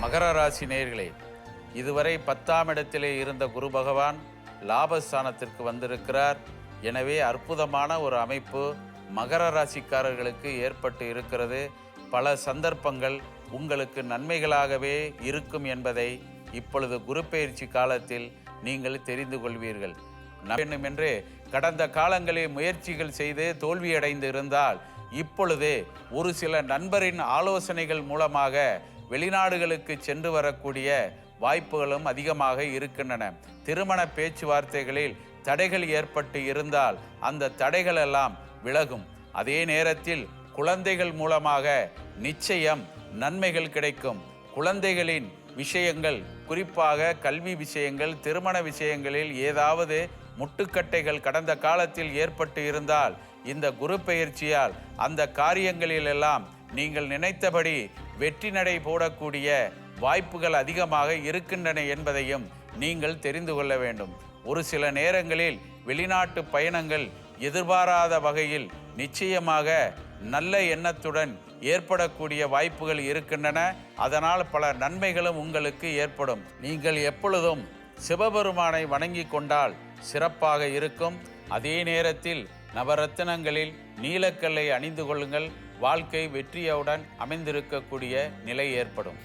மகர ராசி நேயர்களே, இதுவரை 10ஆம் இடத்திலே இருந்த குரு பகவான் லாபஸ்தானத்திற்கு வந்திருக்கிறார். எனவே அற்புதமான ஒரு அமைப்பு மகர ராசிக்காரர்களுக்கு ஏற்பட்டு இருக்கிறது. பல சந்தர்ப்பங்கள் உங்களுக்கு நன்மைகளாகவே இருக்கும் என்பதை இப்பொழுது குரு பெயர்ச்சி காலத்தில் நீங்கள் தெரிந்து கொள்வீர்கள். வேண்டுமென்று கடந்த காலங்களில் முயற்சிகள் செய்து தோல்வியடைந்து இருந்தால் இப்பொழுது ஒரு சில நண்பரின் ஆலோசனைகள் மூலமாக வெளிநாடுகளுக்கு சென்று வரக்கூடிய வாய்ப்புகளும் அதிகமாக இருக்கின்றன. திருமண பேச்சுவார்த்தைகளில் தடைகள் ஏற்பட்டு இருந்தால் அந்த தடைகள் எல்லாம் விலகும். அதே நேரத்தில் குழந்தைகள் மூலமாக நிச்சயம் நன்மைகள் கிடைக்கும். குழந்தைகளின் விஷயங்கள், குறிப்பாக கல்வி விஷயங்கள், திருமண விஷயங்களில் ஏதாவது முட்டுக்கட்டைகள் கடந்த காலத்தில் ஏற்பட்டு இருந்தால் இந்த குரு பெயர்ச்சியால் அந்த காரியங்களிலெல்லாம் நீங்கள் நினைத்தபடி வெற்றி நடை போடக்கூடிய வாய்ப்புகள் அதிகமாக இருக்கின்றன என்பதையும் நீங்கள் தெரிந்து கொள்ள வேண்டும். ஒரு சில நேரங்களில் வெளிநாட்டு பயணங்கள் எதிர்பாராத வகையில் நிச்சயமாக நல்ல எண்ணத்துடன் ஏற்படக்கூடிய வாய்ப்புகள் இருக்கின்றன. அதனால் பல நன்மைகளும் உங்களுக்கு ஏற்படும். நீங்கள் எப்பொழுதும் சிவபெருமானை வணங்கி கொண்டால் சிறப்பாக இருக்கும். அதே நேரத்தில் நவரத்தினங்களில் நீலக்கல்லை அணிந்து கொள்ளுங்கள். வாழ்க்கை வெற்றியுடன் அமைந்திருக்கக்கூடிய நிலை ஏற்படும்.